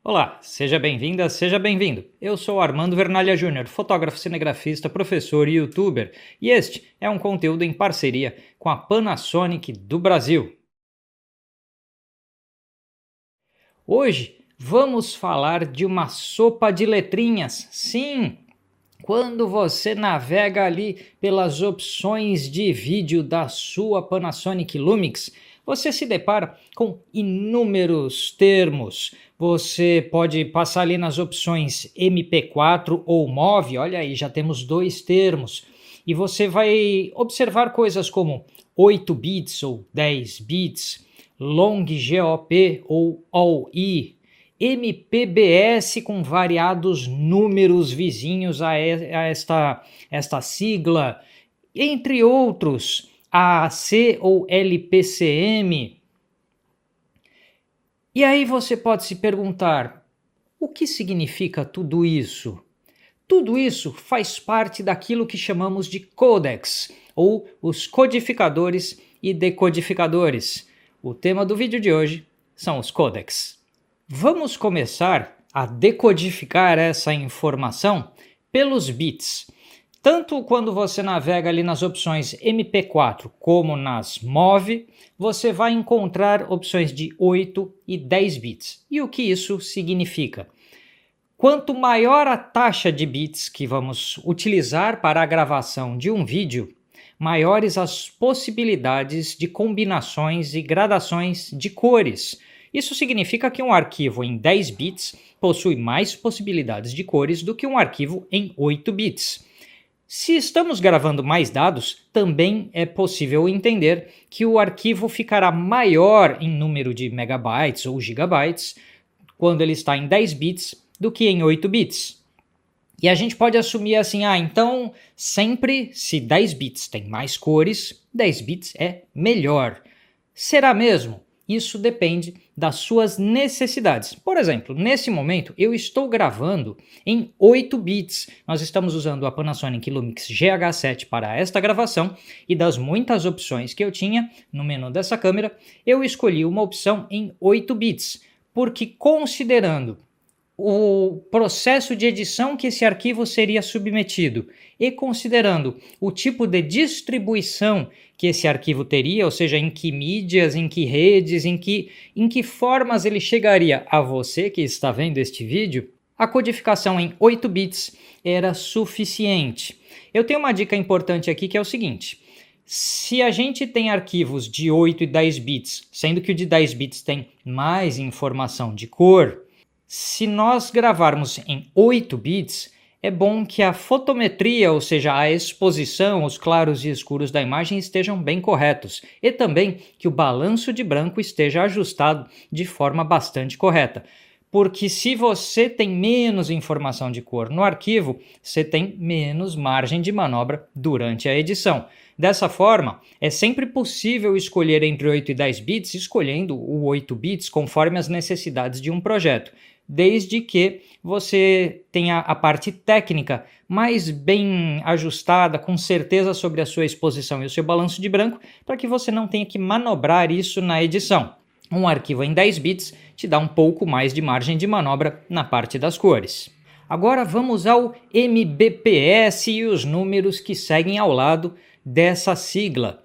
Olá, seja bem-vinda, seja bem-vindo. Eu sou Armando Vernalha Júnior, fotógrafo, cinegrafista, professor e youtuber, e este é um conteúdo em parceria com a Panasonic do Brasil. Hoje vamos falar de uma sopa de letrinhas. Sim, quando você navega ali pelas opções de vídeo da sua Panasonic Lumix, você se depara com inúmeros termos. Você pode passar ali nas opções MP4 ou MOV, olha aí, já temos dois termos. E você vai observar coisas como 8 bits ou 10 bits, Long GOP ou All-E, MPBS com variados números vizinhos a esta sigla, entre outros, AAC ou LPCM. E aí você pode se perguntar, o que significa tudo isso? Tudo isso faz parte daquilo que chamamos de codecs, ou os codificadores e decodificadores. O tema do vídeo de hoje são os codecs. Vamos começar a decodificar essa informação pelos bits. Tanto quando você navega ali nas opções MP4 como nas MOV, você vai encontrar opções de 8 e 10 bits. E o que isso significa? Quanto maior a taxa de bits que vamos utilizar para a gravação de um vídeo, maiores as possibilidades de combinações e gradações de cores. Isso significa que um arquivo em 10 bits possui mais possibilidades de cores do que um arquivo em 8 bits. Se estamos gravando mais dados, também é possível entender que o arquivo ficará maior em número de megabytes ou gigabytes quando ele está em 10 bits do que em 8 bits. E a gente pode assumir assim, então sempre se 10 bits tem mais cores, 10 bits é melhor. Será mesmo? Isso depende das suas necessidades. Por exemplo, nesse momento eu estou gravando em 8 bits. Nós estamos usando a Panasonic Lumix GH7 para esta gravação e das muitas opções que eu tinha no menu dessa câmera, eu escolhi uma opção em 8 bits, porque considerando o processo de edição que esse arquivo seria submetido e considerando o tipo de distribuição que esse arquivo teria, ou seja, em que mídias, em que redes, em que formas ele chegaria a você que está vendo este vídeo, a codificação em 8 bits era suficiente. Eu tenho uma dica importante aqui que é o seguinte: se a gente tem arquivos de 8 e 10 bits, sendo que o de 10 bits tem mais informação de cor, se nós gravarmos em 8 bits, é bom que a fotometria, ou seja, a exposição, os claros e escuros da imagem estejam bem corretos e também que o balanço de branco esteja ajustado de forma bastante correta. Porque se você tem menos informação de cor no arquivo, você tem menos margem de manobra durante a edição. Dessa forma, é sempre possível escolher entre 8 e 10 bits, escolhendo o 8 bits conforme as necessidades de um projeto, desde que você tenha a parte técnica mais bem ajustada, com certeza sobre a sua exposição e o seu balanço de branco, para que você não tenha que manobrar isso na edição. Um arquivo em 10 bits te dá um pouco mais de margem de manobra na parte das cores. Agora vamos ao MBPS e os números que seguem ao lado dessa sigla.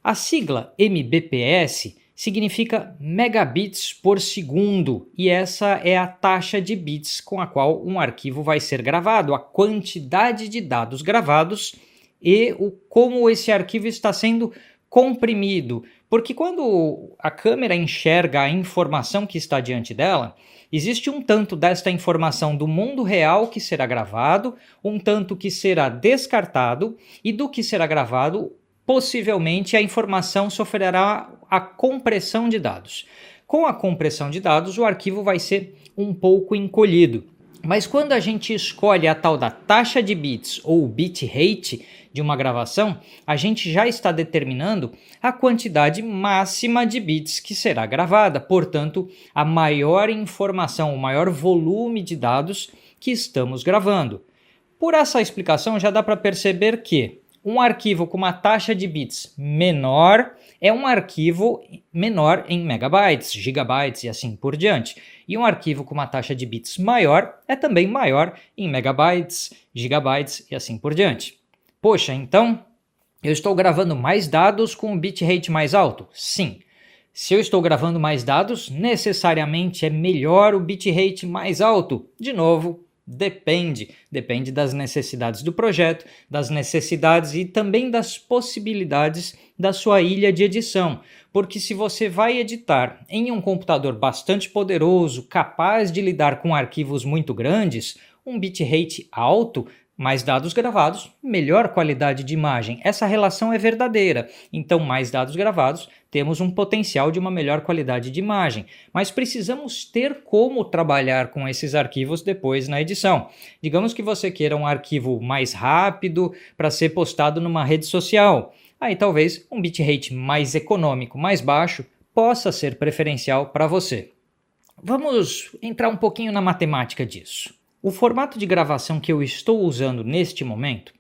A sigla MBPS significa megabits por segundo e essa é a taxa de bits com a qual um arquivo vai ser gravado, a quantidade de dados gravados e como esse arquivo está sendo comprimido. Porque quando a câmera enxerga a informação que está diante dela, existe um tanto desta informação do mundo real que será gravado, um tanto que será descartado e do que será gravado, possivelmente a informação sofrerá a compressão de dados. Com a compressão de dados, o arquivo vai ser um pouco encolhido. Mas quando a gente escolhe a tal da taxa de bits ou bitrate de uma gravação, a gente já está determinando a quantidade máxima de bits que será gravada, portanto, a maior informação, o maior volume de dados que estamos gravando. Por essa explicação já dá para perceber que Um arquivo com uma taxa de bits menor é um arquivo menor em megabytes, gigabytes e assim por diante. E um arquivo com uma taxa de bits maior é também maior em megabytes, gigabytes e assim por diante. Poxa, então eu estou gravando mais dados com um bitrate mais alto? Sim. Se eu estou gravando mais dados, necessariamente é melhor o bitrate mais alto? De novo, depende. Depende das necessidades do projeto, das necessidades e também das possibilidades da sua ilha de edição. Porque se você vai editar em um computador bastante poderoso, capaz de lidar com arquivos muito grandes, um bitrate alto, mais dados gravados, melhor qualidade de imagem. Essa relação é verdadeira. Então, mais dados gravados, temos um potencial de uma melhor qualidade de imagem. Mas precisamos ter como trabalhar com esses arquivos depois na edição. Digamos que você queira um arquivo mais rápido para ser postado numa rede social. Aí talvez um bitrate mais econômico, mais baixo, possa ser preferencial para você. Vamos entrar um pouquinho na matemática disso. O formato de gravação que eu estou usando neste momento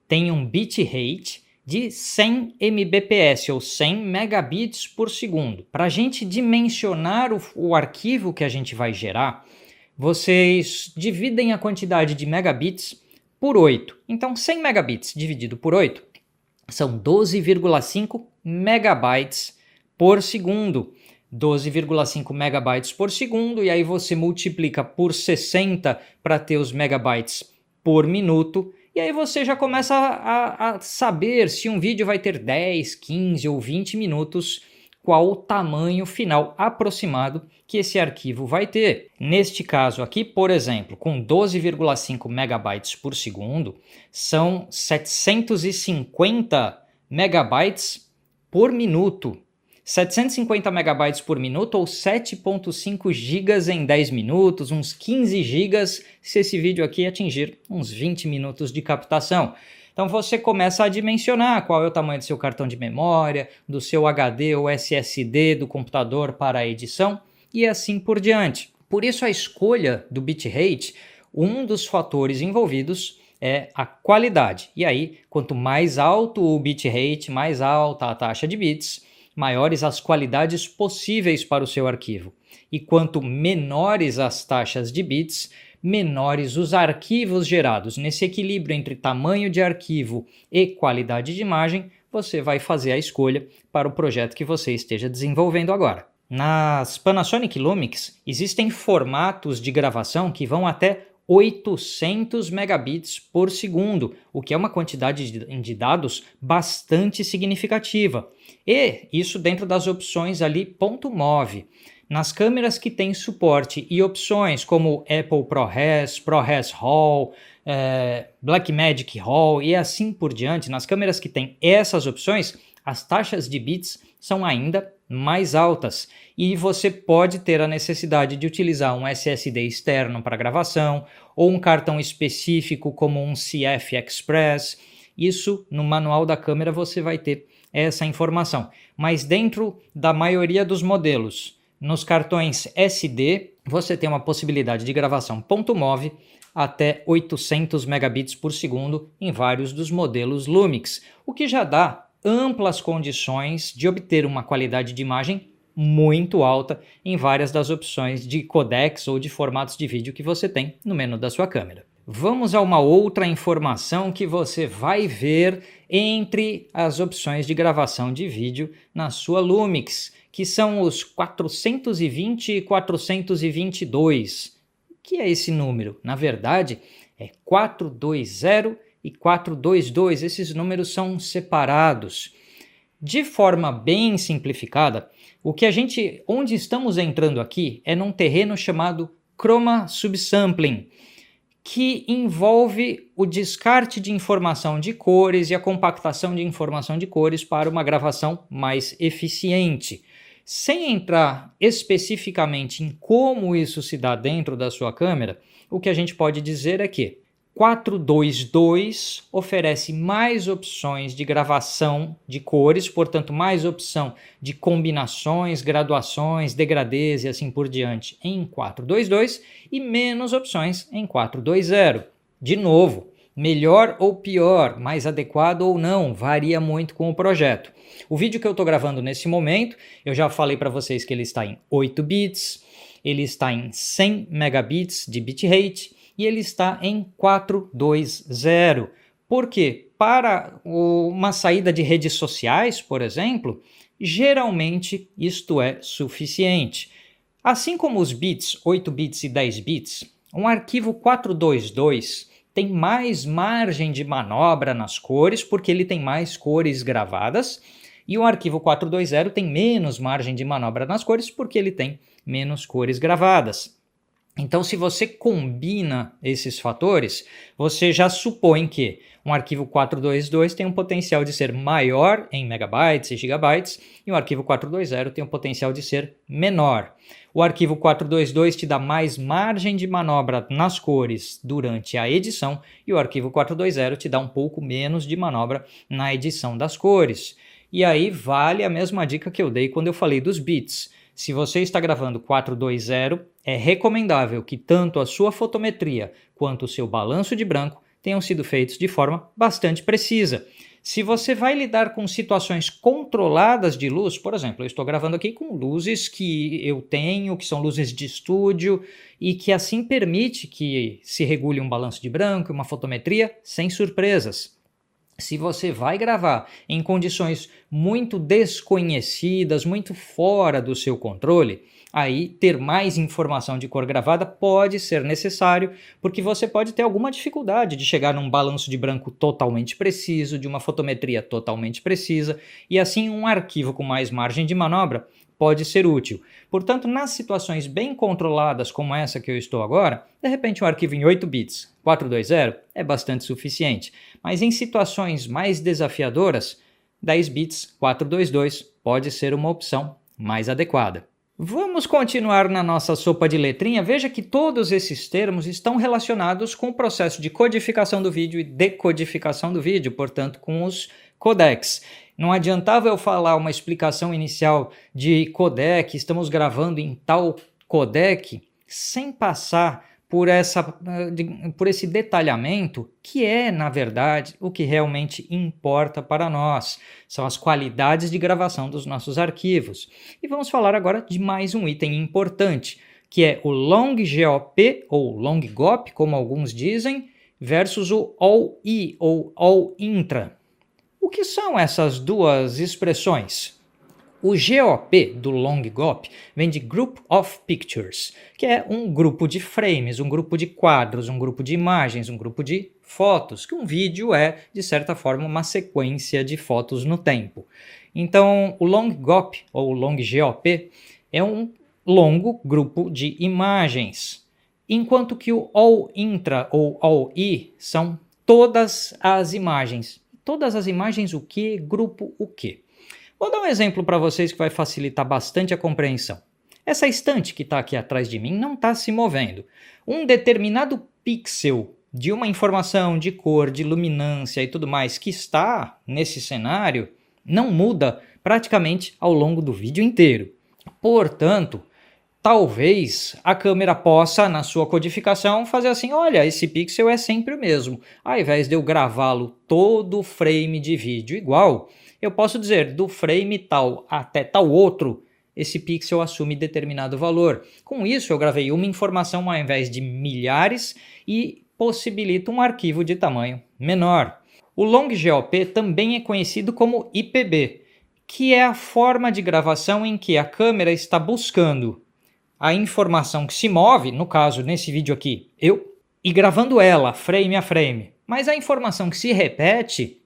tem um bitrate de 100 mbps ou 100 megabits por segundo. Para a gente dimensionar o arquivo que a gente vai gerar, vocês dividem a quantidade de megabits por 8. Então 100 megabits dividido por 8 são 12,5 megabytes por segundo. 12,5 megabytes por segundo, e aí você multiplica por 60 para ter os megabytes por minuto, e aí você já começa a saber se um vídeo vai ter 10, 15 ou 20 minutos, qual o tamanho final aproximado que esse arquivo vai ter. Neste caso aqui, por exemplo, com 12,5 megabytes por segundo, são 750 megabytes por minuto. 750 megabytes por minuto ou 7,5 gigas em 10 minutos, uns 15 gigas se esse vídeo aqui atingir uns 20 minutos de captação. Então você começa a dimensionar qual é o tamanho do seu cartão de memória, do seu HD ou SSD do computador para a edição e assim por diante. Por isso a escolha do bitrate, um dos fatores envolvidos é a qualidade. E aí, quanto mais alto o bitrate, mais alta a taxa de bits, maiores as qualidades possíveis para o seu arquivo. E quanto menores as taxas de bits, menores os arquivos gerados. Nesse equilíbrio entre tamanho de arquivo e qualidade de imagem, você vai fazer a escolha para o projeto que você esteja desenvolvendo agora. Nas Panasonic Lumix, existem formatos de gravação que vão até 800 megabits por segundo, o que é uma quantidade de dados bastante significativa. E isso dentro das opções ali .mov. Nas câmeras que têm suporte e opções como Apple ProRes, ProRes RAW, Blackmagic RAW e assim por diante, nas câmeras que têm essas opções, as taxas de bits são ainda mais altas e você pode ter a necessidade de utilizar um SSD externo para gravação ou um cartão específico como um CF Express. Isso no manual da câmera você vai ter essa informação, mas dentro da maioria dos modelos, nos cartões SD, você tem uma possibilidade de gravação .mov até 800 megabits por segundo em vários dos modelos Lumix, o que já dá amplas condições de obter uma qualidade de imagem muito alta em várias das opções de codecs ou de formatos de vídeo que você tem no menu da sua câmera. Vamos a uma outra informação que você vai ver entre as opções de gravação de vídeo na sua Lumix, que são os 420 e 422. O que é esse número? Na verdade, é 420 e 422, esses números são separados. De forma bem simplificada, onde estamos entrando aqui é num terreno chamado Chroma Subsampling, que envolve o descarte de informação de cores e a compactação de informação de cores para uma gravação mais eficiente. Sem entrar especificamente em como isso se dá dentro da sua câmera, o que a gente pode dizer é que 422 oferece mais opções de gravação de cores, portanto mais opção de combinações, graduações, degradês e assim por diante em 422 e menos opções em 420. De novo, melhor ou pior, mais adequado ou não, varia muito com o projeto. O vídeo que eu estou gravando nesse momento, eu já falei para vocês que ele está em 8 bits, ele está em 100 megabits de bitrate e ele está em 420. Por quê? Para uma saída de redes sociais, por exemplo, geralmente isto é suficiente. Assim como os bits, 8 bits e 10 bits, um arquivo 422 tem mais margem de manobra nas cores, porque ele tem mais cores gravadas, e o arquivo 420 tem menos margem de manobra nas cores, porque ele tem menos cores gravadas. Então, se você combina esses fatores, você já supõe que um arquivo 422 tem um potencial de ser maior em megabytes e gigabytes, e o arquivo 420 tem um potencial de ser menor. O arquivo 422 te dá mais margem de manobra nas cores durante a edição, e o arquivo 420 te dá um pouco menos de manobra na edição das cores. E aí vale a mesma dica que eu dei quando eu falei dos bits. Se você está gravando 420, é recomendável que tanto a sua fotometria quanto o seu balanço de branco tenham sido feitos de forma bastante precisa. Se você vai lidar com situações controladas de luz, por exemplo, eu estou gravando aqui com luzes que eu tenho, que são luzes de estúdio, e que assim permite que se regule um balanço de branco e uma fotometria sem surpresas. Se você vai gravar em condições muito desconhecidas, muito fora do seu controle, aí ter mais informação de cor gravada pode ser necessário, porque você pode ter alguma dificuldade de chegar num balanço de branco totalmente preciso, de uma fotometria totalmente precisa, e assim um arquivo com mais margem de manobra pode ser útil. Portanto, nas situações bem controladas como essa que eu estou agora, de repente um arquivo em 8 bits, 420, é bastante suficiente. Mas em situações mais desafiadoras, 10 bits, 422 pode ser uma opção mais adequada. Vamos continuar na nossa sopa de letrinha. Veja que todos esses termos estão relacionados com o processo de codificação do vídeo e decodificação do vídeo, portanto, com os codecs. Não adiantava eu falar uma explicação inicial de codec, estamos gravando em tal codec, sem passar por esse detalhamento que é, na verdade, o que realmente importa para nós. São as qualidades de gravação dos nossos arquivos. E vamos falar agora de mais um item importante, que é o long-GOP, ou long-GOP, como alguns dizem, versus o all-I, ou all-intra. O que são essas duas expressões? O GOP do long GOP vem de Group of Pictures, que é um grupo de frames, um grupo de quadros, um grupo de imagens, um grupo de fotos, que um vídeo é, de certa forma, uma sequência de fotos no tempo. Então, o long GOP, ou long GOP, é um longo grupo de imagens, enquanto que o all intra, ou all I, são todas as imagens. Todas as imagens o que? Grupo o que? Vou dar um exemplo para vocês que vai facilitar bastante a compreensão. Essa estante que está aqui atrás de mim não está se movendo. Um determinado pixel de uma informação de cor, de luminância e tudo mais que está nesse cenário não muda praticamente ao longo do vídeo inteiro. Portanto, talvez a câmera possa, na sua codificação, fazer assim, olha, esse pixel é sempre o mesmo. Ao invés de eu gravá-lo todo frame de vídeo igual, eu posso dizer, do frame tal até tal outro, esse pixel assume determinado valor. Com isso, eu gravei uma informação ao invés de milhares e possibilita um arquivo de tamanho menor. O long GOP também é conhecido como IPB, que é a forma de gravação em que a câmera está buscando a informação que se move, no caso, nesse vídeo aqui, e gravando ela frame a frame. Mas a informação que se repete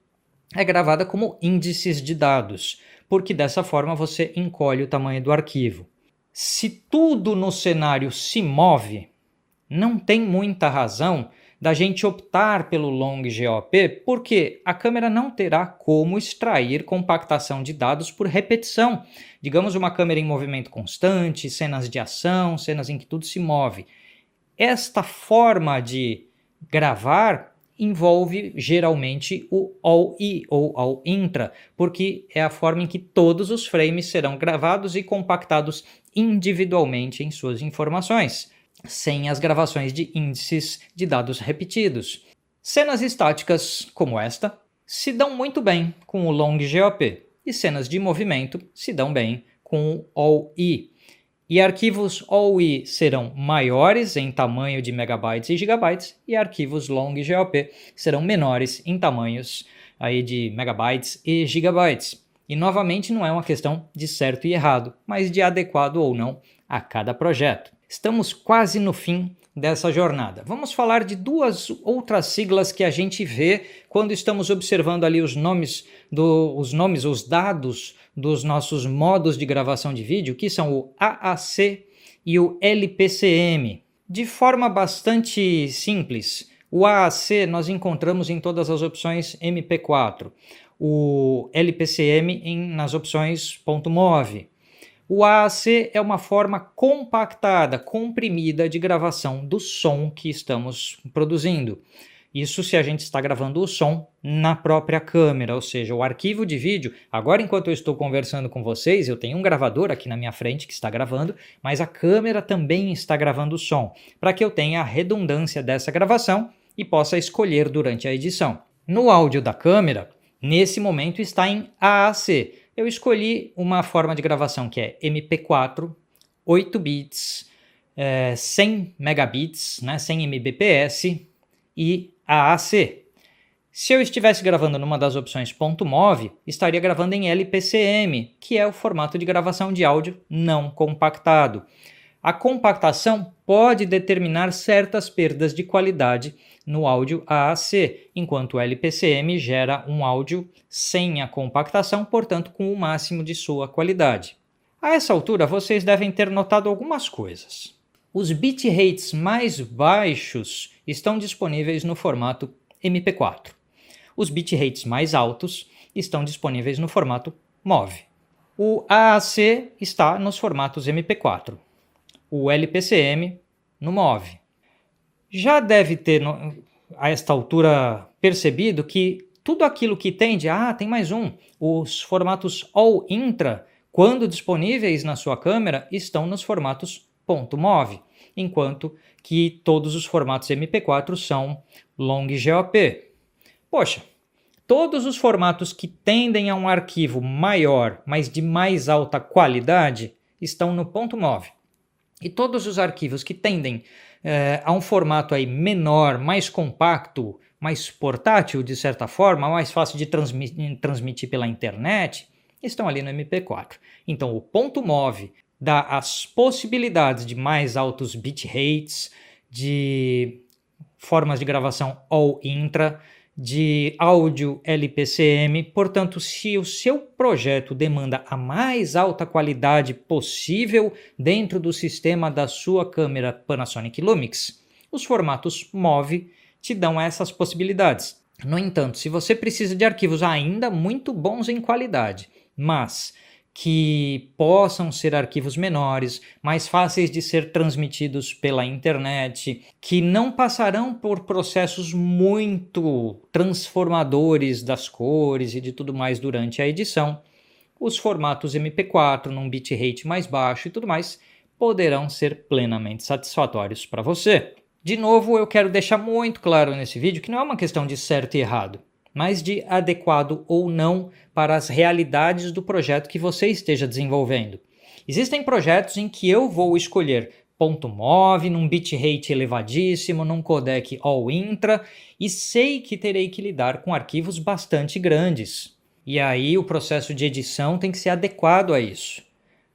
é gravada como índices de dados, porque dessa forma você encolhe o tamanho do arquivo. Se tudo no cenário se move, não tem muita razão da gente optar pelo long GOP, porque a câmera não terá como extrair compactação de dados por repetição. Digamos uma câmera em movimento constante, cenas de ação, cenas em que tudo se move. Esta forma de gravar envolve geralmente o all-I ou all-intra, porque é a forma em que todos os frames serão gravados e compactados individualmente em suas informações, sem as gravações de índices de dados repetidos. Cenas estáticas, como esta, se dão muito bem com o Long GOP, e cenas de movimento se dão bem com o All-E. E arquivos All-E serão maiores em tamanho de megabytes e gigabytes, e arquivos Long GOP serão menores em tamanhos aí de megabytes e gigabytes. E novamente não é uma questão de certo e errado, mas de adequado ou não a cada projeto. Estamos quase no fim dessa jornada. Vamos falar de duas outras siglas que a gente vê quando estamos observando ali os dados dos nossos modos de gravação de vídeo, que são o AAC e o LPCM. De forma bastante simples, o AAC nós encontramos em todas as opções MP4, o LPCM nas opções .mov. O AAC é uma forma compactada, comprimida de gravação do som que estamos produzindo. Isso se a gente está gravando o som na própria câmera, ou seja, o arquivo de vídeo. Agora, enquanto eu estou conversando com vocês, eu tenho um gravador aqui na minha frente que está gravando, mas a câmera também está gravando o som, para que eu tenha a redundância dessa gravação e possa escolher durante a edição. No áudio da câmera, nesse momento está em AAC. Eu escolhi uma forma de gravação que é MP4, 8 bits, 100 megabits, 100 mbps e AAC. Se eu estivesse gravando numa das opções .mov, estaria gravando em LPCM, que é o formato de gravação de áudio não compactado. A compactação pode determinar certas perdas de qualidade no áudio AAC, enquanto o LPCM gera um áudio sem a compactação, portanto com o máximo de sua qualidade. A essa altura vocês devem ter notado algumas coisas. Os bitrates mais baixos estão disponíveis no formato MP4. Os bitrates mais altos estão disponíveis no formato MOV. O AAC está nos formatos MP4. O LPCM no MOV. Já deve ter, a esta altura, percebido que tudo aquilo que tende, tem mais um, os formatos All Intra, quando disponíveis na sua câmera, estão nos formatos .mov, enquanto que todos os formatos MP4 são Long GOP. Poxa, todos os formatos que tendem a um arquivo maior, mas de mais alta qualidade, estão no .mov. E todos os arquivos que tendem a um formato aí menor, mais compacto, mais portátil de certa forma, mais fácil de transmitir pela internet, estão ali no MP4. Então o .mov dá as possibilidades de mais altos bitrates, de formas de gravação All Intra, de áudio LPCM, portanto, se o seu projeto demanda a mais alta qualidade possível dentro do sistema da sua câmera Panasonic Lumix, os formatos MOV te dão essas possibilidades. No entanto, se você precisa de arquivos ainda muito bons em qualidade, mas que possam ser arquivos menores, mais fáceis de ser transmitidos pela internet, que não passarão por processos muito transformadores das cores e de tudo mais durante a edição, os formatos MP4 num bitrate mais baixo e tudo mais poderão ser plenamente satisfatórios para você. De novo, eu quero deixar muito claro nesse vídeo que não é uma questão de certo e errado, mas de adequado ou não para as realidades do projeto que você esteja desenvolvendo. Existem projetos em que eu vou escolher .mov, num bitrate elevadíssimo, num codec All Intra, e sei que terei que lidar com arquivos bastante grandes. E aí o processo de edição tem que ser adequado a isso.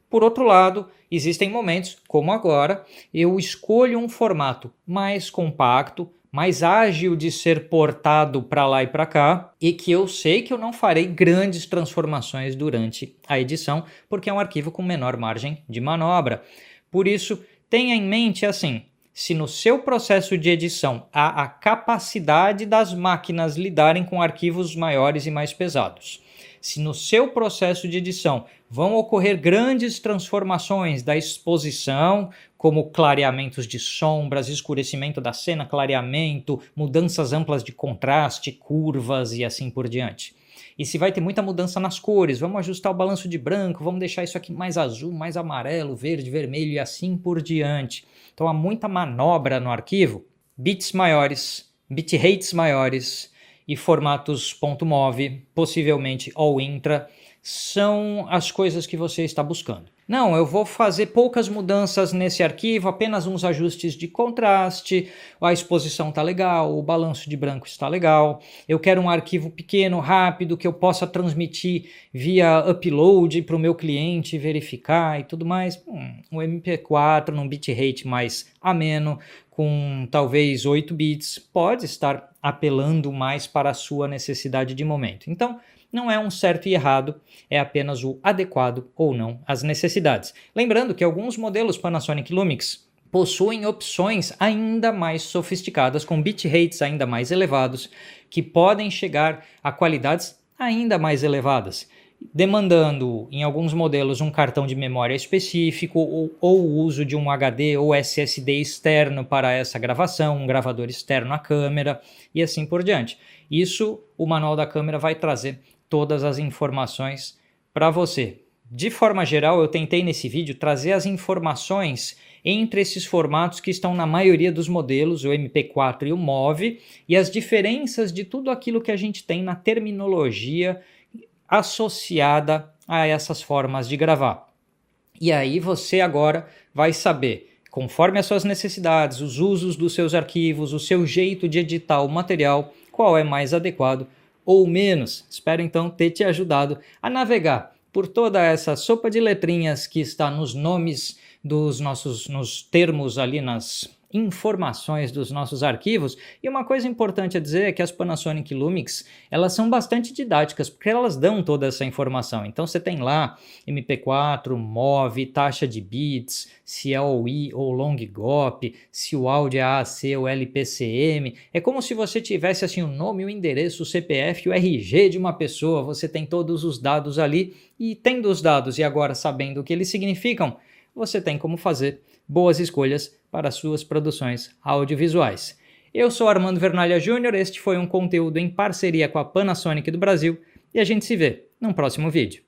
Por outro lado, existem momentos, como agora, eu escolho um formato mais compacto, mais ágil de ser portado para lá e para cá, e que eu sei que eu não farei grandes transformações durante a edição, porque é um arquivo com menor margem de manobra. Por isso, tenha em mente assim, se no seu processo de edição há a capacidade das máquinas lidarem com arquivos maiores e mais pesados, se no seu processo de edição vão ocorrer grandes transformações da exposição, como clareamentos de sombras, escurecimento da cena, clareamento, mudanças amplas de contraste, curvas e assim por diante. E se vai ter muita mudança nas cores, vamos ajustar o balanço de branco, vamos deixar isso aqui mais azul, mais amarelo, verde, vermelho e assim por diante. Então há muita manobra no arquivo. Bits maiores bitrates maiores e formatos .mov, possivelmente all intra, são as coisas que você está buscando. Não, eu vou fazer poucas mudanças nesse arquivo, apenas uns ajustes de contraste, a exposição está legal, o balanço de branco está legal, eu quero um arquivo pequeno, rápido, que eu possa transmitir via upload para o meu cliente verificar e tudo mais. Um MP4 num bitrate mais ameno, com talvez 8 bits, pode estar apelando mais para a sua necessidade de momento. Então, não é um certo e errado, é apenas o adequado ou não às necessidades. Lembrando que alguns modelos Panasonic Lumix possuem opções ainda mais sofisticadas, com bitrates ainda mais elevados, que podem chegar a qualidades ainda mais elevadas, demandando em alguns modelos um cartão de memória específico ou o uso de um HD ou SSD externo para essa gravação, um gravador externo à câmera e assim por diante. Isso o manual da câmera vai trazer todas as informações para você. De forma geral, eu tentei nesse vídeo trazer as informações entre esses formatos que estão na maioria dos modelos, o MP4 e o MOV, e as diferenças de tudo aquilo que a gente tem na terminologia associada a essas formas de gravar. E aí você agora vai saber, conforme as suas necessidades, os usos dos seus arquivos, o seu jeito de editar o material, qual é mais adequado ou menos. Espero então ter te ajudado a navegar por toda essa sopa de letrinhas que está nos nomes dos nos termos ali, nas informações dos nossos arquivos. E uma coisa importante a dizer é que as Panasonic Lumix, elas são bastante didáticas, porque elas dão toda essa informação. Então você tem lá MP4, MOV, taxa de bits, se é OI ou long GOP, se o áudio é AAC ou LPCM. É como se você tivesse assim o nome, o endereço, o CPF, o RG de uma pessoa. Você tem todos os dados ali, e tendo os dados e agora sabendo o que eles significam, você tem como fazer boas escolhas para suas produções audiovisuais. Eu sou Armando Vernalha Júnior, este foi um conteúdo em parceria com a Panasonic do Brasil e a gente se vê num próximo vídeo.